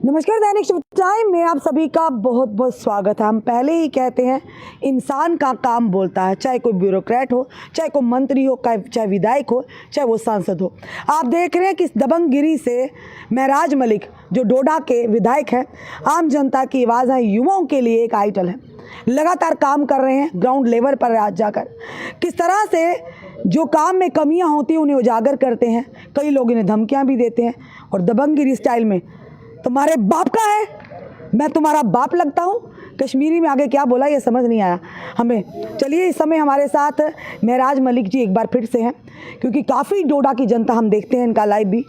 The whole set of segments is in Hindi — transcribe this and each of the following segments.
नमस्कार, दैनिक शुभ टाइम में आप सभी का बहुत बहुत स्वागत है। हम पहले ही कहते हैं, इंसान का काम बोलता है, चाहे कोई ब्यूरोक्रेट हो, चाहे कोई मंत्री हो, चाहे विधायक हो, चाहे वो सांसद हो। आप देख रहे हैं कि इस दबंगगिरी से महराज मलिक जो डोडा के विधायक हैं, आम जनता की आवाज़ है, युवाओं के लिए एक आइडल है। लगातार काम कर रहे हैं ग्राउंड लेवल पर जाकर, किस तरह से जो काम में कमियां होती हैं उन्हें उजागर करते हैं। कई लोग इन्हें धमकियां भी देते हैं और दबंगगिरी स्टाइल में तुम्हारे बाप का है, मैं तुम्हारा बाप लगता हूँ। कश्मीरी में आगे क्या बोला ये समझ नहीं आया हमें। चलिए, इस समय हमारे साथ महराज मलिक जी एक बार फिर से हैं, क्योंकि काफ़ी डोडा की जनता हम देखते हैं इनका लाइव भी,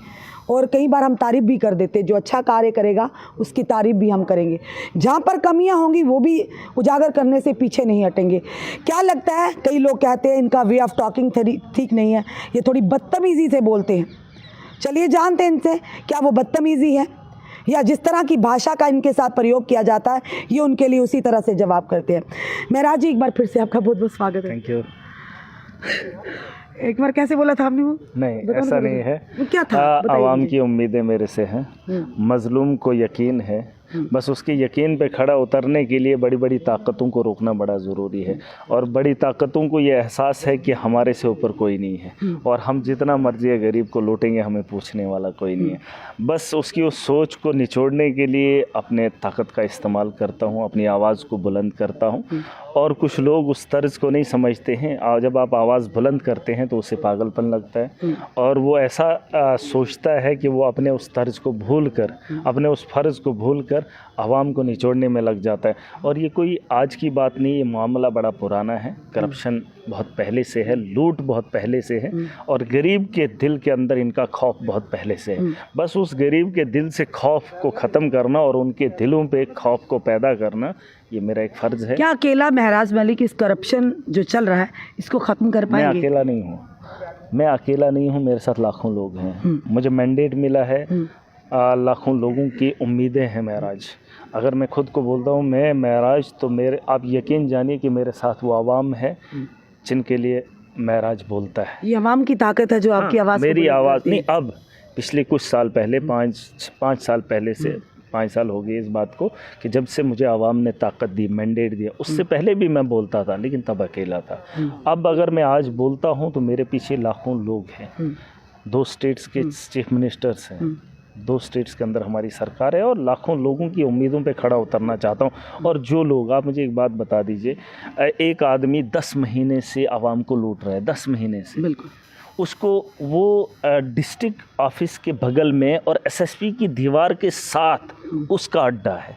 और कई बार हम तारीफ़ भी कर देते हैं। जो अच्छा कार्य करेगा उसकी तारीफ़ भी हम करेंगे, जहाँ पर कमियाँ होंगी वो भी उजागर करने से पीछे नहीं हटेंगे। क्या लगता है, कई लोग कहते हैं इनका वे ऑफ टॉकिंग ठीक नहीं है, ये थोड़ी बदतमीज़ी से बोलते हैं। चलिए जानते हैं इनसे, क्या वो बदतमीज़ी है या जिस तरह की भाषा का इनके साथ प्रयोग किया जाता है ये उनके लिए उसी तरह से जवाब करते हैं। महराज जी, एक बार फिर से आपका बहुत बहुत स्वागत है। Thank you. एक बार कैसे बोला था आपने? वो नहीं, ऐसा नहीं है। क्या था? आवाम की उम्मीदें मेरे से हैं, मजलूम को यकीन है, बस उसके यकीन पे खड़ा उतरने के लिए बड़ी बड़ी ताकतों को रोकना बड़ा ज़रूरी है। और बड़ी ताकतों को ये एहसास है कि हमारे से ऊपर कोई नहीं है, और हम जितना मर्जी है गरीब को लूटेंगे, हमें पूछने वाला कोई नहीं है। बस उसकी उस सोच को निचोड़ने के लिए अपने ताकत का इस्तेमाल करता हूँ, अपनी आवाज़ को बुलंद करता हूँ। और कुछ लोग उस तर्ज को नहीं समझते हैं, और जब आप आवाज़ बुलंद करते हैं तो उसे पागलपन लगता है, और वो ऐसा सोचता है कि वो अपने उस तर्ज को भूल कर, अपने उस फ़र्ज़ को भूल कर आवाम को निचोड़ने में लग जाता है। और ये कोई आज की बात नहीं, ये मामला बड़ा पुराना है। करप्शन बहुत पहले से है, लूट बहुत पहले से है, और गरीब के दिल के अंदर इनका खौफ बहुत पहले से है। बस उस गरीब के दिल से खौफ को ख़त्म करना और उनके दिलों पे खौफ को पैदा करना, ये मेरा एक फ़र्ज़ है। क्या अकेला महराज मलिक इस करप्शन जो चल रहा है इसको ख़त्म कर पाएंगे? मैं अकेला नहीं हूँ, मैं अकेला नहीं हूँ, मेरे साथ लाखों लोग हैं। मुझे मैंडेट मिला है, लाखों लोगों की उम्मीदें हैं महराज। अगर मैं खुद को बोलता हूँ मैं महराज, तो मेरे आप यकीन जानिए कि मेरे साथ वो आवाम है जिनके लिए महराज बोलता है। ये आवाम की ताकत है जो आपकी आवाज़, मेरी आवाज़ नहीं। अब पिछले कुछ साल पहले, पाँच साल पहले से 5 साल हो गए इस बात को, कि जब से मुझे आवाम ने ताकत दी, मैंडेट दिया। उससे पहले भी मैं बोलता था, लेकिन तब अकेला था। अब अगर मैं आज बोलता हूँ तो मेरे पीछे लाखों लोग हैं। 2 स्टेट्स के चीफ मिनिस्टर्स हैं, 2 स्टेट्स के अंदर हमारी सरकार है, और लाखों लोगों की उम्मीदों पे खड़ा उतरना चाहता हूँ। और जो लोग, आप मुझे एक बात बता दीजिए, एक आदमी 10 महीने से आवाम को लूट रहा है, 10 महीने से। बिल्कुल। उसको वो डिस्ट्रिक्ट ऑफिस के बगल में और एसएसपी की दीवार के साथ उसका अड्डा है,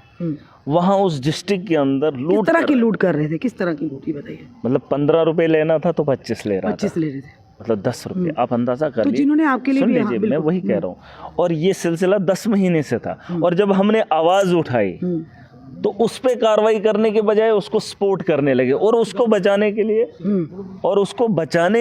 वहाँ उस डिस्ट्रिक्ट के अंदर लूट, किस तरह की लूट कर रहे थे? किस तरह की लूट, बताइए। मतलब 15 रुपये लेना था तो 25 ले रहा था। 25 ले रहे थे, मतलब 10 रुपये। आप अंदाज़ा कर तो लीजिए। जिन्होंने आपके लिए सुन भी, लीजिए, मैं वही कह रहा हूँ। और ये सिलसिला 10 महीने से था, और जब हमने आवाज़ उठाई तो उस पे कार्रवाई करने के बजाय उसको सपोर्ट करने लगे, और उसको बचाने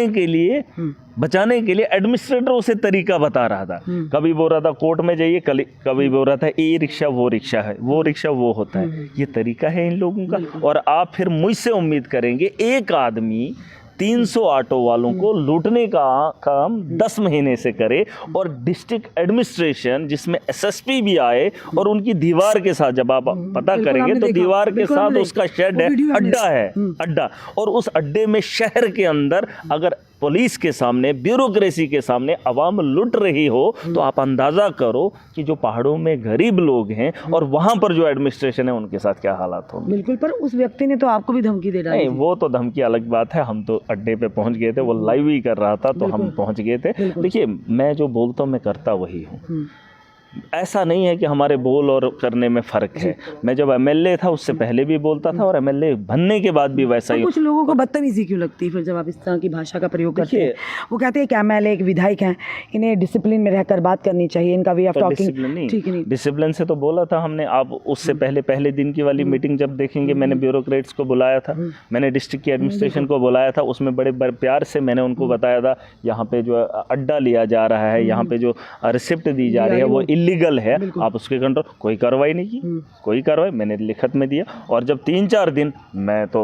के लिए एडमिनिस्ट्रेटर उसे तरीका बता रहा था। कभी बोल रहा था कोर्ट में जाइए, कभी बोल रहा था ये रिक्शा वो रिक्शा है, वो रिक्शा वो होता है। ये तरीका है इन लोगों का। और आप फिर मुझसे उम्मीद करेंगे एक आदमी 300 ऑटो वालों को लूटने का काम 10 महीने से करे, और डिस्ट्रिक्ट एडमिनिस्ट्रेशन जिसमें एसएसपी भी आए, और उनकी दीवार के साथ जब आप पता करेंगे तो दीवार के साथ उसका शेड है, अड्डा है, अड्डा। और उस अड्डे में शहर के अंदर अगर पुलिस के सामने, ब्यूरोक्रेसी के सामने आवाम लुट रही हो, तो आप अंदाज़ा करो कि जो पहाड़ों में गरीब लोग हैं और वहाँ पर जो एडमिनिस्ट्रेशन है उनके साथ क्या हालात होंगे। बिल्कुल। पर उस व्यक्ति ने तो आपको भी धमकी दे डाली। नहीं, वो तो धमकी अलग बात है। हम तो अड्डे पे पहुंच गए थे, वो लाइव ही कर रहा था तो हम पहुंच गए थे। देखिए, मैं जो बोलता हूँ मैं करता वही हूँ। ऐसा नहीं है कि हमारे बोल और करने में फ़र्क है। मैं जब एमएलए था उससे पहले भी बोलता था, और एमएलए बनने के बाद भी वैसा ही। कुछ लोगों को बदतमीजी क्यों लगती है फिर जब आप इस तरह की भाषा का प्रयोग करते हैं? वो कहते हैं कि एमएलए एक विधायक हैं, इन्हें डिसिप्लिन में रहकर बात करनी चाहिए, इनका वे ऑफ टॉकिंग ठीक नहीं। डिसिप्लिन से तो बोला था हमने। आप उससे पहले दिन की वाली मीटिंग जब देखेंगे, मैंने ब्यूरोक्रेट्स को बुलाया था, मैंने डिस्ट्रिक्ट की एडमिनिस्ट्रेशन को बुलाया था। उसमें बड़े प्यार से मैंने उनको बताया था, यहाँ पे जो अड्डा लिया जा रहा है, यहाँ पे जो रिसिप्ट दी जा रही है वो इलीगल है, आप उसके कंट्रोल। कोई कार्रवाई नहीं की, कोई कार्रवाई मैंने लिखत में दिया। और जब 3-4 दिन, मैं तो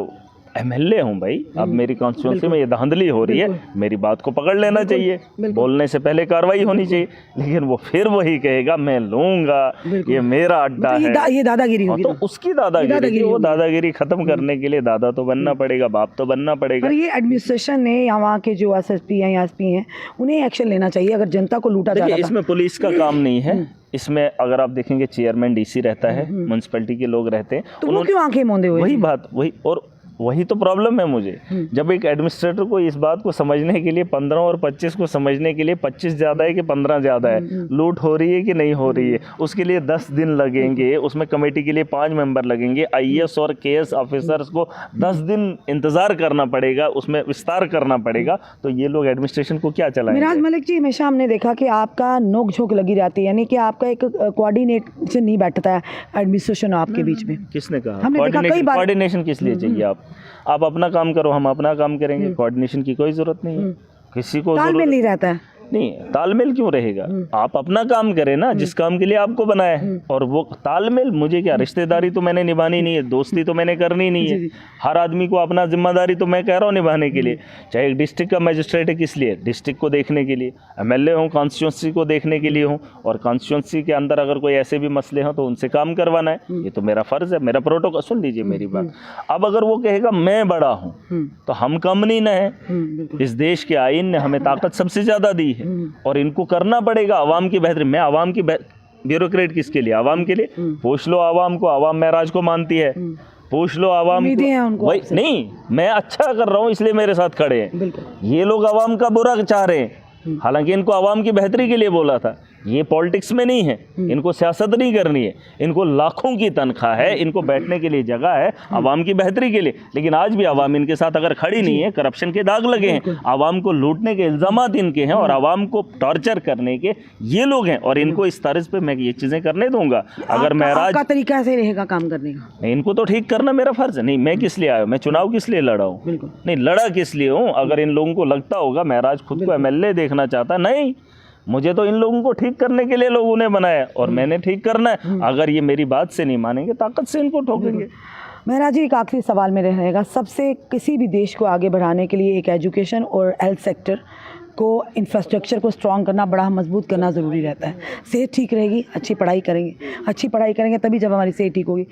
एमएलए हूँ भाई, अब मेरी कॉन्स्टिट्यूंसी में ये धांधली हो रही है, मेरी बात को पकड़ लेना चाहिए, बोलने से पहले कार्रवाई होनी चाहिए। लेकिन वो फिर वही कहेगा मैं लूंगा, ये मेरा अड्डा है, ये दादागिरी होगी। तो उसकी दादागिरी, वो दादागिरी खत्म करने के लिए दादा तो बनना पड़ेगा, बाप तो बनना पड़ेगा। पर ये एडमिनिस्ट्रेशन ने या वहाँ के जो एसएसपी हैं या एसपी हैं उन्हें एक्शन लेना चाहिए अगर जनता को लूटा जा रहा है। इसमें पुलिस का काम नहीं है, इसमें अगर आप देखेंगे चेयरमैन डीसी रहता है, म्युनिसिपैलिटी के लोग रहते हैं, तो वो क्यों आंखें मूंदे हुए? वही बात, वही तो प्रॉब्लम है मुझे। जब एक एडमिनिस्ट्रेटर को इस बात को समझने के लिए 15 और 25 को समझने के लिए 25 ज़्यादा है कि 15 ज़्यादा है, लूट हो रही है कि नहीं हो रही है, उसके लिए 10 दिन लगेंगे, उसमें कमेटी के लिए 5 मेंबर लगेंगे, आईएएस और केएस ऑफिसर्स को 10 दिन इंतज़ार करना पड़ेगा, उसमें विस्तार करना पड़ेगा, तो ये लोग एडमिनिस्ट्रेशन को क्या चलाएंगे? मिराज मलिक जी, हमेशा हमने देखा कि आपका नोक झोंक लगी रहती है, यानी कि आपका एक कोऑर्डिनेशन नहीं बैठता है एडमिनिस्ट्रेशन आपके बीच में। किसने कहा? हमने देखा कई बार। कोऑर्डिनेशन किस लिए चाहिए? आप अपना काम करो, हम अपना काम करेंगे, कोऑर्डिनेशन की कोई जरूरत नहीं है, किसी को तालमेल नहीं रहता है। नहीं, तालमेल क्यों रहेगा? आप अपना काम करें ना, जिस काम के लिए आपको बनाया है, और वो तालमेल मुझे क्या, रिश्तेदारी तो मैंने निभानी नहीं है, दोस्ती तो मैंने करनी नहीं है, हर आदमी को अपना जिम्मेदारी तो मैं कह रहा हूँ निभाने के लिए। चाहे एक डिस्ट्रिक्ट का मजिस्ट्रेट है, किस लिए? डिस्ट्रिक्ट को देखने के लिए। एमएलए हूँ, कॉन्स्टिट्यूंसी को देखने के लिए हूँ, और कॉन्स्टिट्यूंसी के अंदर अगर कोई ऐसे भी मसले हों तो उनसे काम करवाना है, ये तो मेरा फ़र्ज़ है, मेरा प्रोटोकॉल। सुन लीजिए मेरी बात, अब अगर वो कहेगा मैं बड़ा हूँ तो हम कम नहीं न है। इस देश के आईन ने हमें ताकत सबसे ज़्यादा दी है, और इनको करना पड़ेगा आवाम की बेहतरी। मैं आवाम की ब्यूरोक्रेट किसके लिए? आवाम के लिए। पूछ लो आवाम को, आवाम महराज को मानती है, पूछ लो आवाम को। वही नहीं, मैं अच्छा कर रहा हूँ इसलिए मेरे साथ खड़े हैं, ये लोग आवाम का बुरा चाह रहे हैं, हालांकि इनको आवाम की बेहतरी के लिए बोला था। ये पॉलिटिक्स में नहीं है, इनको सियासत नहीं करनी है, इनको लाखों की तनख्वाह है, इनको बैठने के लिए जगह है, आवाम की बेहतरी के लिए। लेकिन आज भी आवाम इनके साथ अगर खड़ी नहीं है, करप्शन के दाग लगे हैं, आवाम को लूटने के इल्ज़ामात इनके हैं, और आवाम को टॉर्चर करने के ये लोग हैं, और इनको इस तर्ज पे मैं ये चीज़ें करने दूंगा। अगर महराज का तरीका ऐसे रहेगा काम करने का, नहीं, इनको तो ठीक करना मेरा फर्ज है। नहीं, मैं किस लिए आया, मैं चुनाव किस लिए लड़ा हूँ? नहीं, लड़ा किस लिए हूँ? अगर इन लोगों को लगता होगा महराज खुद को एमएलए देखना चाहता, नहीं, मुझे तो इन लोगों को ठीक करने के लिए लोगों ने बनाया, और मैंने ठीक करना है। अगर ये मेरी बात से नहीं मानेंगे, ताकत से इनको ठोकेंगे। महराज जी, एक आखिरी सवाल मेरे रहेगा, सबसे किसी भी देश को आगे बढ़ाने के लिए एक एजुकेशन और हेल्थ सेक्टर को, इंफ्रास्ट्रक्चर को स्ट्रॉन्ग करना, बड़ा मजबूत करना ज़रूरी रहता है। सेहत ठीक रहेगी, अच्छी पढ़ाई करेंगे तभी जब हमारी सेहत ठीक होगी।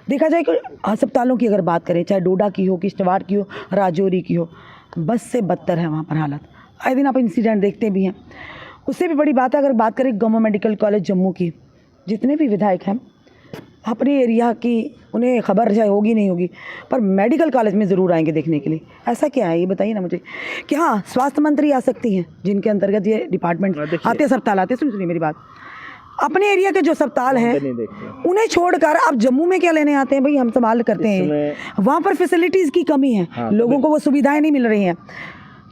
देखा जाए कि अस्पतालों की अगर बात करें, चाहे डोडा की हो, किश्तवाड़ की हो, राजौरी की हो, बस से बदतर है वहाँ पर हालत। आए दिन आप इंसिडेंट देखते भी हैं। उससे भी बड़ी बात है, अगर बात करें गवर्नमेंट मेडिकल कॉलेज जम्मू की, जितने भी विधायक हैं अपने एरिया की, उन्हें खबर चाहे होगी नहीं होगी, पर मेडिकल कॉलेज में ज़रूर आएंगे देखने के लिए। ऐसा क्या है, ये बताइए ना मुझे। कि हाँ, स्वास्थ्य मंत्री आ सकती हैं, जिनके अंतर्गत ये डिपार्टमेंट आते, अस्पताल आते। सुनिए मेरी बात, अपने एरिया के जो अस्पताल हैं उन्हें छोड़कर आप जम्मू में क्या लेने आते हैं? भाई हम संभाल करते हैं, वहाँ पर फैसिलिटीज़ की कमी है, लोगों को वो सुविधाएँ नहीं मिल रही हैं,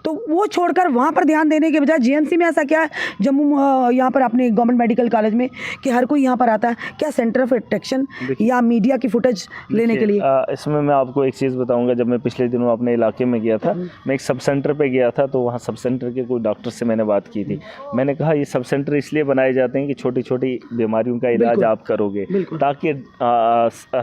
तो वो छोड़कर वहाँ पर ध्यान देने के बजाय जीएमसी में ऐसा क्या है, जम्मू यहाँ पर अपने गवर्नमेंट मेडिकल कॉलेज में, कि हर कोई यहाँ पर आता है? क्या सेंटर ऑफ अट्रैक्शन या मीडिया की फुटेज लेने के लिए? इसमें मैं आपको एक चीज़ बताऊंगा। जब मैं पिछले दिनों अपने इलाके में गया था, मैं एक सब सेंटर पे गया था, तो वहाँ सब सेंटर के कोई डॉक्टर से मैंने बात की थी। मैंने कहा ये सब सेंटर इसलिए बनाए जाते हैं कि छोटी छोटी बीमारियों का इलाज आप करोगे, ताकि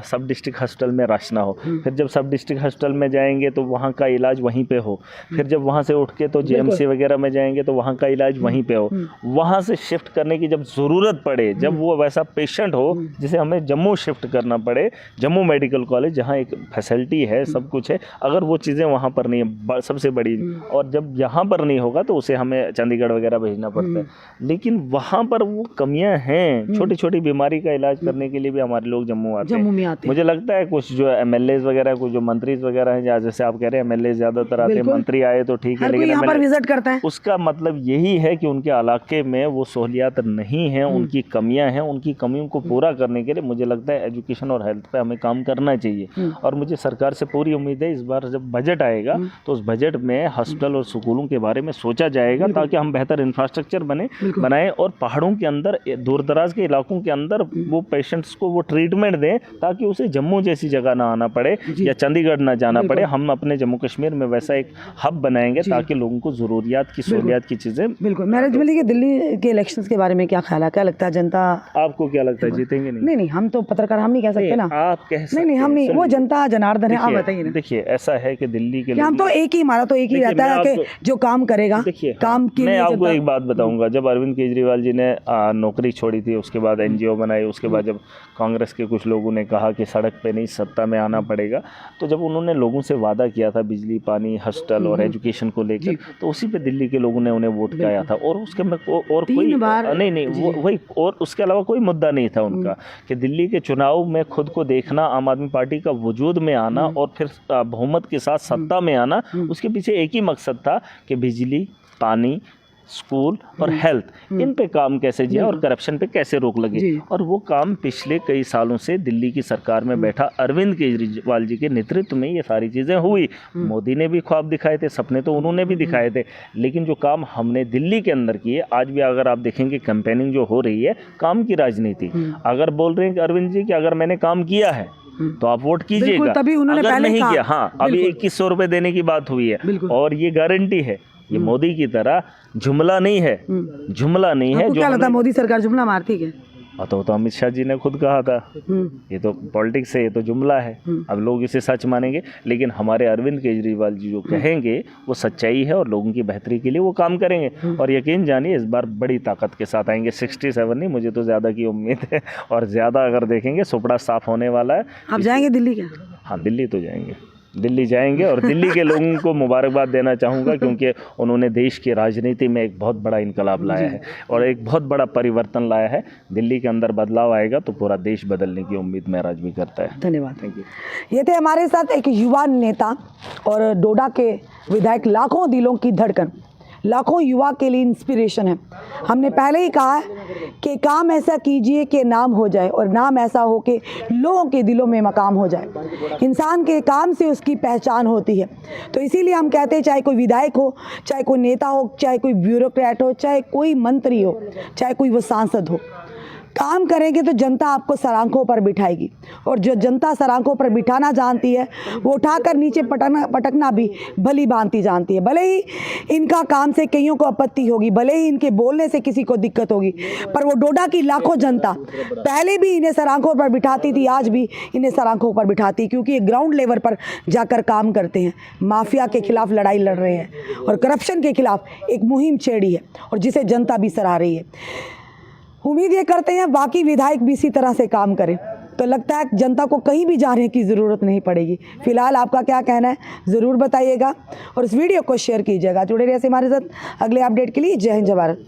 सब डिस्ट्रिक्ट हॉस्पिटल में रश ना हो। फिर जब सब डिस्ट्रिक्ट हॉस्पिटल में जाएंगे तो वहाँ का इलाज वहीं पर हो, फिर जब वहाँ से उठ के तो जीएमसी वगैरह में जाएंगे तो वहाँ का इलाज वहीं पे हो। वहाँ से शिफ्ट करने की जब ज़रूरत पड़े, जब वो वैसा पेशेंट हो जिसे हमें जम्मू शिफ्ट करना पड़े, जम्मू मेडिकल कॉलेज जहाँ एक फैसिलिटी है, सब कुछ है, अगर वो चीज़ें वहाँ पर नहीं है, सबसे बड़ी, और जब यहाँ पर नहीं होगा तो उसे हमें चंडीगढ़ वगैरह भेजना पड़ता है। लेकिन वहाँ पर वो कमियाँ हैं, छोटी छोटी बीमारी का इलाज करने के लिए भी हमारे लोग जम्मू आते हैं। मुझे लगता है कुछ जो एमएलए वगैरह, कुछ जो मंत्री वगैरह हैं, जैसे आप कह रहे हैं एमएलए ज़्यादातर आते हैं, मंत्री आए तो ठीक है, लेकिन यहाँ पर विजिट करता है, उसका मतलब यही है कि उनके इलाके में वो सहूलियात नहीं है, उनकी कमियां हैं। उनकी कमियों को पूरा करने के लिए मुझे लगता है एजुकेशन और हेल्थ पे हमें काम करना चाहिए। और मुझे सरकार से पूरी उम्मीद है, इस बार जब बजट आएगा तो उस बजट में हॉस्पिटल और स्कूलों के बारे में सोचा जाएगा, ताकि हम बेहतर इंफ्रास्ट्रक्चर बनाएं, और पहाड़ों के अंदर, दूर दराज के इलाकों के अंदर वो पेशेंट्स को वो ट्रीटमेंट दें, ताकि उसे जम्मू जैसी जगह ना आना पड़े या चंडीगढ़ ना जाना पड़े। हम अपने जम्मू कश्मीर में वैसा एक हब बनाएंगे ताकि लोगों को ज़रूरियात की सहूलियात की चीज़ें। बिल्कुल। मैरिज मिली कि दिल्ली के इलेक्शंस के बारे में क्या ख्याल है, क्या लगता है जनता? आपको क्या लगता है जीतेंगे? नहीं नहीं, हम तो पत्रकार, हम नहीं कह सकते ना। आप कह सकते नहीं, हम नहीं, वो जनता जनार्दन है। आप बताइए ना। देखिए ऐसा है कि दिल्ली के हम तो एक ही, हमारा तो एक ही रहता है कि जो काम करेगा, देखिए काम के मैं लिए आपको जनता- एक बात बताऊंगा। जब अरविंद केजरीवाल जी ने नौकरी छोड़ी थी, उसके बाद एनजीओ बनाई, उसके बाद जब कांग्रेस के कुछ लोगों ने कहा कि सड़क पे नहीं सत्ता में आना पड़ेगा, तो जब उन्होंने लोगों से वादा किया था बिजली, पानी, हॉस्टल और एजुकेशन को लेकर, तो उसी पे दिल्ली के लोगों ने उन्हें वोट किया था। और उसके में और कोई नहीं वही, और उसके अलावा कोई मुद्दा नहीं था उनका कि दिल्ली के चुनाव में खुद को देखना, आम आदमी पार्टी का वजूद में आना और फिर बहुमत के साथ सत्ता में आना। उसके पीछे एक ही मकसद था कि बिजली, पानी, स्कूल और हेल्थ, इन पे काम कैसे किया और करप्शन पे कैसे रोक लगे। और वो काम पिछले कई सालों से दिल्ली की सरकार में बैठा अरविंद केजरीवाल जी के नेतृत्व में ये सारी चीज़ें हुई। मोदी ने भी ख्वाब दिखाए थे, सपने तो उन्होंने भी दिखाए थे, लेकिन जो काम हमने दिल्ली के अंदर किए, आज भी अगर आप देखेंगे कैंपेनिंग जो हो रही है, काम की राजनीति। अगर बोल रहे हैं कि अरविंद जी कि अगर मैंने काम किया है तो आप वोट कीजिएगा, तभी उन्होंने अगर पहले नहीं कहा। किया, हाँ अभी 2100 रुपये देने की बात हुई है और ये गारंटी है, ये मोदी की तरह जुमला नहीं है, जुमला नहीं है। आपको क्या लगता है मोदी सरकार जुमला मारती है? तो अमित शाह जी ने खुद कहा था, ये तो पॉलिटिक्स है, ये तो जुमला है। अब लोग इसे सच मानेंगे, लेकिन हमारे अरविंद केजरीवाल जी जो कहेंगे वो सच्चाई है और लोगों की बेहतरी के लिए वो काम करेंगे। और यकीन जानिए इस बार बड़ी ताकत के साथ आएंगे। 67 नहीं, मुझे तो ज़्यादा की उम्मीद है, और ज़्यादा अगर देखेंगे सुपड़ा साफ होने वाला है। आप जाएंगे दिल्ली क्या? हाँ, दिल्ली तो जाएंगे, दिल्ली जाएंगे। और दिल्ली के लोगों को मुबारकबाद देना चाहूँगा, क्योंकि उन्होंने देश की राजनीति में एक बहुत बड़ा इनकलाब लाया है और एक बहुत बड़ा परिवर्तन लाया है। दिल्ली के अंदर बदलाव आएगा तो पूरा देश बदलने की उम्मीद महराज भी करता है। धन्यवाद। Thank you. ये थे हमारे साथ एक युवा नेता और डोडा के विधायक, लाखों दिलों की धड़कन, लाखों युवा के लिए इंस्पिरेशन है। हमने पहले ही कहा है कि काम ऐसा कीजिए कि नाम हो जाए, और नाम ऐसा हो कि लोगों के दिलों में मकाम हो जाए। इंसान के काम से उसकी पहचान होती है। तो इसीलिए हम कहते हैं, चाहे कोई विधायक हो, चाहे कोई नेता हो, चाहे कोई ब्यूरोक्रेट हो, चाहे कोई मंत्री हो, चाहे कोई वो सांसद हो, काम करेंगे तो जनता आपको सरांखों पर बिठाएगी। और जो जनता सरांखों पर बिठाना जानती है, वो उठाकर नीचे पटकना भी भली भांति जानती है। भले ही इनका काम से कईयों को आपत्ति होगी, भले ही इनके बोलने से किसी को दिक्कत होगी, पर वो डोडा की लाखों जनता पहले भी इन्हें सरांखों पर बिठाती थी, आज भी इन्हें सरांखों पर बिठाती, क्योंकि ये ग्राउंड लेवल पर जाकर काम करते हैं, माफिया के खिलाफ लड़ाई लड़ रहे हैं और करप्शन के खिलाफ एक मुहिम छेड़ी है, और जिसे जनता भी सराह रही है। उम्मीद ये करते हैं बाकी विधायक भी इसी तरह से काम करें, तो लगता है जनता को कहीं भी जाने की ज़रूरत नहीं पड़ेगी। फिलहाल आपका क्या कहना है ज़रूर बताइएगा, और इस वीडियो को शेयर कीजिएगा। जुड़े रहिए हमारे साथ अगले अपडेट के लिए। जय हिंद, जय भारत।